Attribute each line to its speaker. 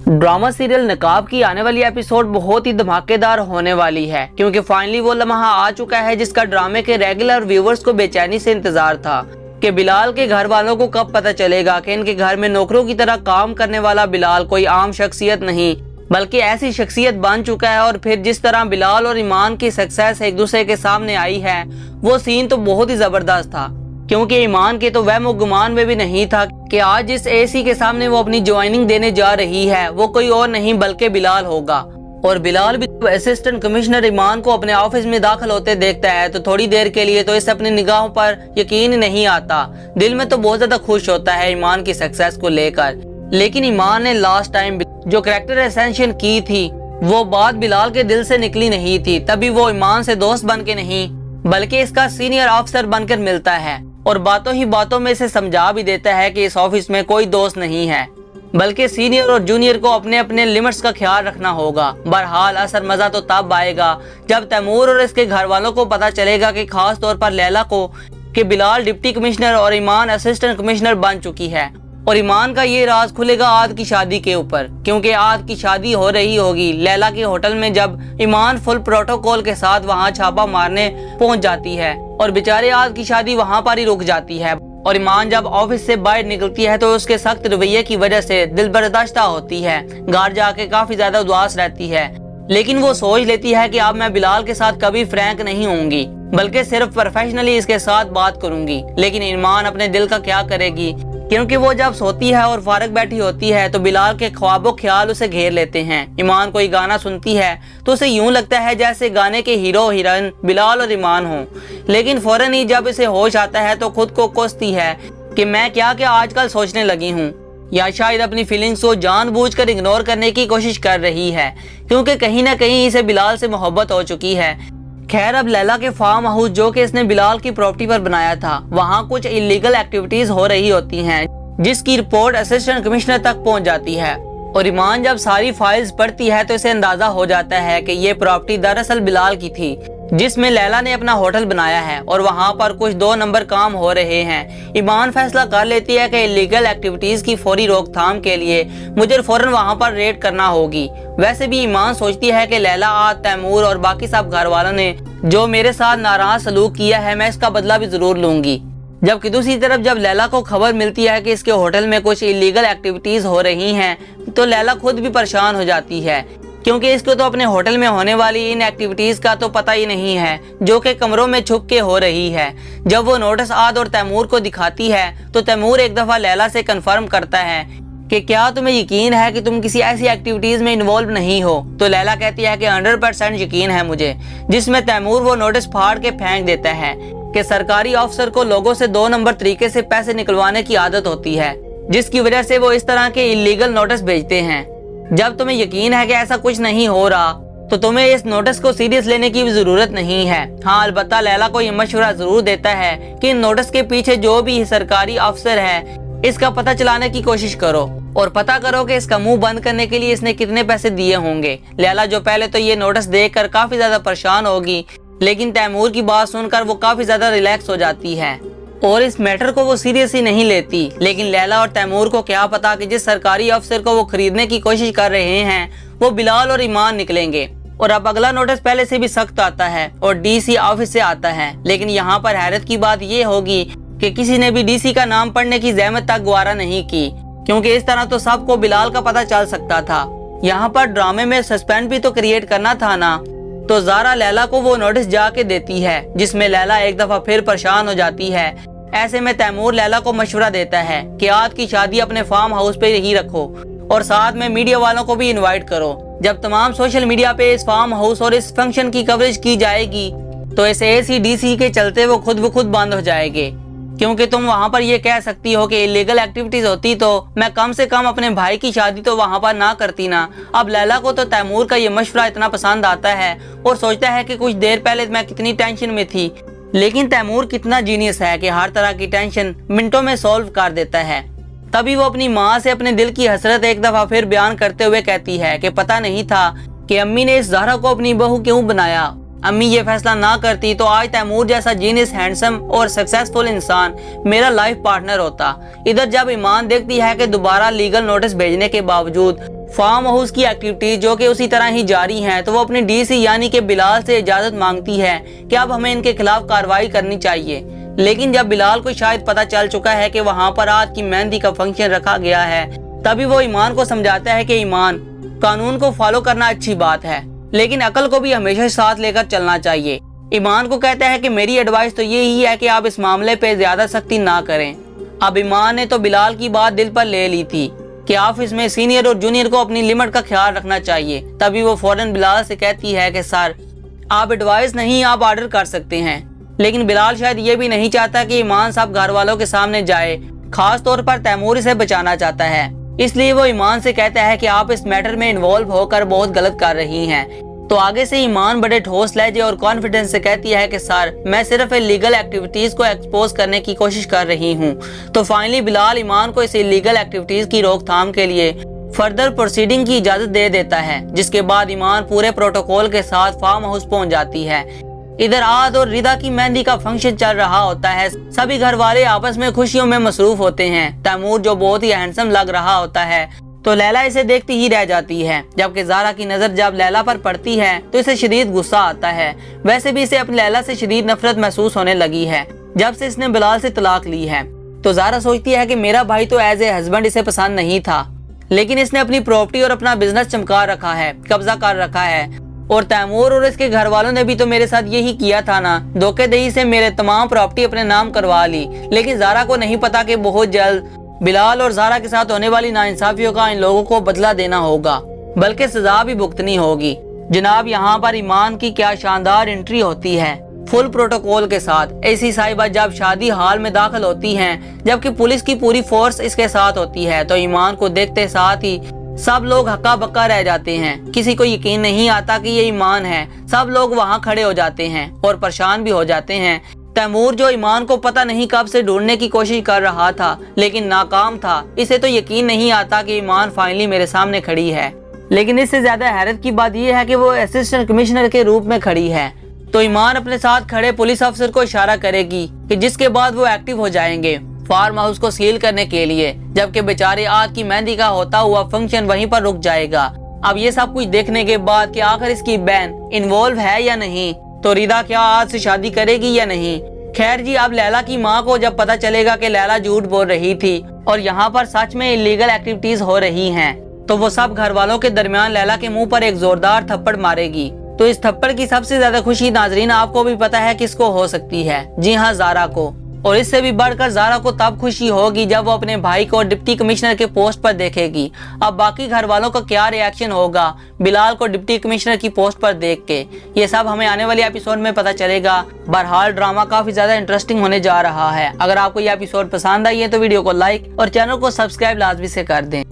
Speaker 1: Drama serial नकाब की आने वाली एपिसोड बहुत ही धमाकेदार होने वाली है, क्योंकि फाइनली वो लम्हा आ चुका है जिसका ड्रामे के रेगुलर व्यूवर्स को बेचैनी से इंतजार था कि बिलाल के घर वालों को कब पता चलेगा कि इनके घर में नौकरों की तरह काम करने वाला बिलाल कोई आम शख्सियत नहीं बल्कि ऐसी शख्सियत बन चुका है। और फिर जिस तरह बिलाल और ईमान की सक्सेस एक दूसरे के सामने आई है, वो सीन तो बहुत ही जबरदस्त था, क्योंकि ईमान के तो वहम गुमान में भी नहीं था कि आज जिस एसी के सामने वो अपनी ज्वाइनिंग देने जा रही है वो कोई और नहीं बल्कि बिलाल होगा। और बिलाल भी असिस्टेंट कमिश्नर ईमान को अपने ऑफिस में दाखिल होते देखता है तो थोड़ी देर के लिए तो इसे अपनी निगाहों पर यकीन नहीं आता। दिल में तो बहुत ज्यादा खुश होता है ईमान की सक्सेस को लेकर, लेकिन ईमान ने लास्ट टाइम जो कैरेक्टर एसेंशन की थी वो बात बिलाल के दिल से निकली नहीं थी। तभी वो ईमान से दोस्त बन के नहीं बल्कि इसका सीनियर ऑफिसर बनकर मिलता है और बातों ही बातों में इसे समझा भी देता है कि इस ऑफिस में कोई दोस्त नहीं है बल्कि सीनियर और जूनियर को अपने अपने लिमिट्स का ख्याल रखना होगा। बहरहाल असर मजा तो तब आएगा जब तैमूर और इसके घर वालों को पता चलेगा कि खास तौर पर लैला को कि बिलाल डिप्टी कमिश्नर और ईमान असिस्टेंट कमिश्नर बन चुकी है। और ईमान का ये राज खुलेगा आद की शादी के ऊपर, क्योंकि आद की शादी हो रही होगी लैला के होटल में जब ईमान फुल प्रोटोकॉल के साथ वहां छापा मारने पहुंच जाती है और बेचारे आद की शादी वहां पर ही रुक जाती है। और ईमान जब ऑफिस से बाहर निकलती है तो उसके सख्त रवैये की वजह से दिल बर्दाश्त होती है, घर जाके काफी ज्यादा उदास रहती है। लेकिन वो सोच लेती है कि अब मैं बिलाल के साथ कभी फ्रैंक नहीं होंगी बल्कि सिर्फ प्रोफेशनली इसके साथ बात करूंगी। लेकिन ईमान अपने दिल का क्या करेगी, क्योंकि वो जब सोती है और फारग बैठी होती है तो बिलाल के ख्वाबों ख्याल उसे घेर लेते हैं। ईमान कोई गाना सुनती है तो उसे यूं लगता है जैसे गाने के हीरो हीरोइन बिलाल और ईमान हों, लेकिन फौरन ही जब इसे होश आता है तो खुद को कोसती है कि मैं क्या क्या आजकल सोचने लगी हूँ, या शायद अपनी फीलिंग्स को जानबूझकर इग्नोर करने की कोशिश कर रही है, क्योंकि कहीं ना कहीं इसे बिलाल से मोहब्बत हो चुकी है। खैर अब लैला के फार्म हाउस जो कि इसने बिलाल की प्रॉपर्टी पर बनाया था, वहाँ कुछ इलीगल एक्टिविटीज हो रही होती हैं जिसकी रिपोर्ट असिस्टेंट कमिश्नर तक पहुँच जाती है। और ईमान जब सारी फाइल्स पढ़ती है तो इसे अंदाजा हो जाता है कि ये प्रॉपर्टी दरअसल बिलाल की थी जिसमें लैला ने अपना होटल बनाया है और वहाँ पर कुछ 2 नंबर काम हो रहे हैं। ईमान फैसला कर लेती है कि इलीगल एक्टिविटीज की फौरी रोकथाम के लिए मुझे फौरन वहाँ पर रेड करना होगी। वैसे भी ईमान सोचती है कि लैला, आद, तैमूर और बाकी सब घर वालों ने जो मेरे साथ नाराज सलूक किया है मैं इसका बदला भी जरूर लूंगी। जबकि दूसरी तरफ जब लैला को खबर मिलती है कि इसके होटल में कुछ इलीगल एक्टिविटीज हो रही हैं तो लैला खुद भी परेशान हो जाती है, क्योंकि इसको तो अपने होटल में होने वाली इन एक्टिविटीज का तो पता ही नहीं है जो कि कमरों में छुप के हो रही है। जब वो नोटिस आद और तैमूर को दिखाती है तो तैमूर एक दफा लैला से कंफर्म करता है कि क्या तुम्हें यकीन है कि तुम किसी ऐसी एक्टिविटीज में इन्वॉल्व नहीं हो। तो लैला कहती है कि 100% यकीन है मुझे, जिसमें तैमूर वो नोटिस फाड़ के फेंक देता है कि सरकारी अफसर को लोगों से 2 नंबर तरीके से पैसे निकलवाने की आदत होती है, जिसकी वजह से वो इस तरह के इलीगल नोटिस भेजते हैं। जब तुम्हें यकीन है कि ऐसा कुछ नहीं हो रहा तो तुम्हें इस नोटिस को सीरियस लेने की भी जरूरत नहीं है। हाँ, अलबत्ता लैला को ये मशवरा जरूर देता है कि इन नोटिस के पीछे जो भी सरकारी अफसर है इसका पता चलाने की कोशिश करो और पता करो कि इसका मुंह बंद करने के लिए इसने कितने पैसे दिए होंगे। लैला जो पहले तो ये नोटिस देखकर काफी ज्यादा परेशान होगी, लेकिन तैमूर की बात सुनकर वो काफी ज्यादा रिलैक्स हो जाती है और इस मैटर को वो सीरियस ही नहीं लेती। लेकिन लैला और तैमूर को क्या पता कि जिस सरकारी अफसर को वो खरीदने की कोशिश कर रहे हैं वो बिलाल और ईमान निकलेंगे। और अब अगला नोटिस पहले से भी सख्त आता है और डीसी ऑफिस से आता है, लेकिन यहाँ पर हैरत की बात ये होगी कि किसी ने भी डीसी का नाम पढ़ने की जहमत तक गवारा नहीं की, क्योंकि इस तरह तो सबको बिलाल का पता चल सकता था। यहाँ पर ड्रामे में सस्पेंस भी तो क्रिएट करना था ना। तो ज़ारा लैला को वो नोटिस जाके देती है, जिसमें लैला एक दफा फिर परेशान हो जाती है। ऐसे में तैमूर लैला को मशवरा देता है कि आद की शादी अपने फार्म हाउस पे ही रखो और साथ में मीडिया वालों को भी इनवाइट करो। जब तमाम सोशल मीडिया पे इस फार्म हाउस और इस फंक्शन की कवरेज की जाएगी तो इस ACDC के चलते वो खुद ब खुद बंद हो जाएंगे, क्योंकि तुम वहाँ पर ये कह सकती हो कि इलीगल एक्टिविटीज होती तो मैं कम से कम अपने भाई की शादी तो वहाँ पर ना करती ना। अब लैला को तो तैमूर का ये मशवरा इतना पसंद आता है और सोचता है कि कुछ देर पहले मैं कितनी टेंशन में थी, लेकिन तैमूर कितना जीनियस है कि हर तरह की टेंशन मिनटों में सॉल्व कर देता है। तभी वो अपनी माँ से अपने दिल की हसरत एक दफा फिर बयान करते हुए कहती है कि पता नहीं था कि अम्मी ने इस ज़हरा को अपनी बहू क्यों बनाया। अम्मी ये फैसला ना करती तो आज तैमूर जैसा जीनियस, हैंडसम और सक्सेसफुल इंसान मेरा लाइफ पार्टनर होता। इधर जब ईमान देखती है कि दोबारा लीगल नोटिस भेजने के बावजूद फार्म हाउस की एक्टिविटीज जो कि उसी तरह ही जारी हैं, तो वो अपनी डीसी यानी कि बिलाल से इजाजत मांगती है कि अब हमें इनके खिलाफ कार्रवाई करनी चाहिए। लेकिन जब बिलाल को शायद पता चल चुका है कि वहाँ पर आज की मेहंदी का फंक्शन रखा गया है, तभी वो ईमान को समझाता है कि ईमान, कानून को फॉलो करना अच्छी बात है, लेकिन अकल को भी हमेशा साथ लेकर चलना चाहिए। ईमान को कहता है कि मेरी एडवाइस तो ये ही है कि आप इस मामले पे ज्यादा सख्ती ना करें। अब ईमान ने तो बिलाल की बात दिल पर ले ली थी कि ऑफिस में सीनियर और जूनियर को अपनी लिमिट का ख्याल रखना चाहिए। तभी वो फौरन बिलाल से कहती है कि सर, आप एडवाइस नहीं, आप ऑर्डर कर सकते हैं। लेकिन बिलाल शायद ये भी नहीं चाहता कि ईमान साहब घर वालों के सामने जाए, खास तौर पर तैमूर से बचाना चाहता है। इसलिए वो ईमान से कहता है कि आप इस मैटर में इन्वॉल्व होकर बहुत गलत कर रही हैं। तो आगे से ईमान बड़े ठोस लहजे और कॉन्फिडेंस से कहती है कि सर, मैं सिर्फ इलीगल एक्टिविटीज को एक्सपोज करने की कोशिश कर रही हूँ। तो फाइनली बिलाल ईमान को इस इलीगल एक्टिविटीज की रोकथाम के लिए फर्दर प्रोसीडिंग की इजाजत दे देता है, जिसके बाद ईमान पूरे प्रोटोकॉल के साथ फार्म हाउस पहुँच जाती है। इधर आद और रिदा की मेहंदी का फंक्शन चल रहा होता है। सभी घर वाले आपस में खुशियों में मसरूफ होते हैं। तैमूर जो बहुत ही हैंडसम लग रहा होता है, तो लैला इसे देखती ही रह जाती है, जबकि ज़ारा की नजर जब लैला पर पड़ती है तो इसे शदीद गुस्सा आता है। वैसे भी इसे अपनी लैला से शदीद नफरत महसूस होने लगी है जब से इसने बिलाल से तलाक ली है। तो ज़ारा सोचती है कि मेरा भाई तो एज ए हस्बैंड इसे पसंद नहीं था, लेकिन इसने अपनी प्रॉपर्टी और अपना बिजनेस चमका रखा है, कब्जा कर रखा है। और तैमूर और इसके घर वालों ने भी तो मेरे साथ यही किया था ना, धोखेदही से मेरे तमाम प्रॉपर्टी अपने नाम करवा ली। लेकिन ज़ारा को नहीं पता कि बहुत जल्द बिलाल और ज़ारा के साथ होने वाली नाइंसाफियों का इन लोगों को बदला देना होगा, बल्कि सजा भी भुगतनी होगी। जनाब, यहाँ पर ईमान की क्या शानदार एंट्री होती है फुल प्रोटोकॉल के साथ। ऐसी साहिबा जब शादी हाल में दाखिल होती हैं, जबकि पुलिस की पूरी फोर्स इसके साथ होती है, तो ईमान को देखते साथ ही सब लोग हक्का बक्का रह जाते हैं। किसी को यकीन नहीं आता कि ये ईमान है। सब लोग वहाँ खड़े हो जाते हैं और परेशान भी हो जाते हैं। तैमूर जो ईमान को पता नहीं कब से ढूंढने की कोशिश कर रहा था, लेकिन नाकाम था। इसे तो यकीन नहीं आता कि ईमान फाइनली मेरे सामने खड़ी है। लेकिन इससे ज्यादा हैरत की बात यह है कि वो असिस्टेंट कमिश्नर के रूप में खड़ी है। तो ईमान अपने साथ खड़े पुलिस अफसर को इशारा करेगी कि जिसके बाद वो एक्टिव हो जाएंगे फार्म हाउस को सील करने के लिए, जबकि बेचारे आज की मेहंदी का होता हुआ फंक्शन वहीं पर रुक जाएगा। अब ये सब कुछ देखने के बाद कि आखिर इसकी बहन इन्वॉल्व है या नहीं, तो रिदा क्या आज से शादी करेगी या नहीं। खैर जी, अब लैला की माँ को जब पता चलेगा कि लैला झूठ बोल रही थी और यहाँ पर सच में इलीगल एक्टिविटीज हो रही हैं, तो वो सब घर वालों के दरमियान लैला के मुंह पर एक जोरदार थप्पड़ मारेगी। तो इस थप्पड़ की सबसे ज्यादा खुशी नाजरीन आपको भी पता है किसको हो सकती है, जी हाँ, ज़ारा को। और इससे भी बढ़कर ज़ारा को तब खुशी होगी जब वो अपने भाई को डिप्टी कमिश्नर के पोस्ट पर देखेगी। अब बाकी घर वालों का क्या रिएक्शन होगा बिलाल को डिप्टी कमिश्नर की पोस्ट पर देख के, ये सब हमें आने वाले एपिसोड में पता चलेगा। बहरहाल ड्रामा काफी ज्यादा इंटरेस्टिंग होने जा रहा है। अगर आपको ये एपिसोड पसंद आई है तो वीडियो को लाइक और चैनल को सब्सक्राइब लाजमी से कर दें।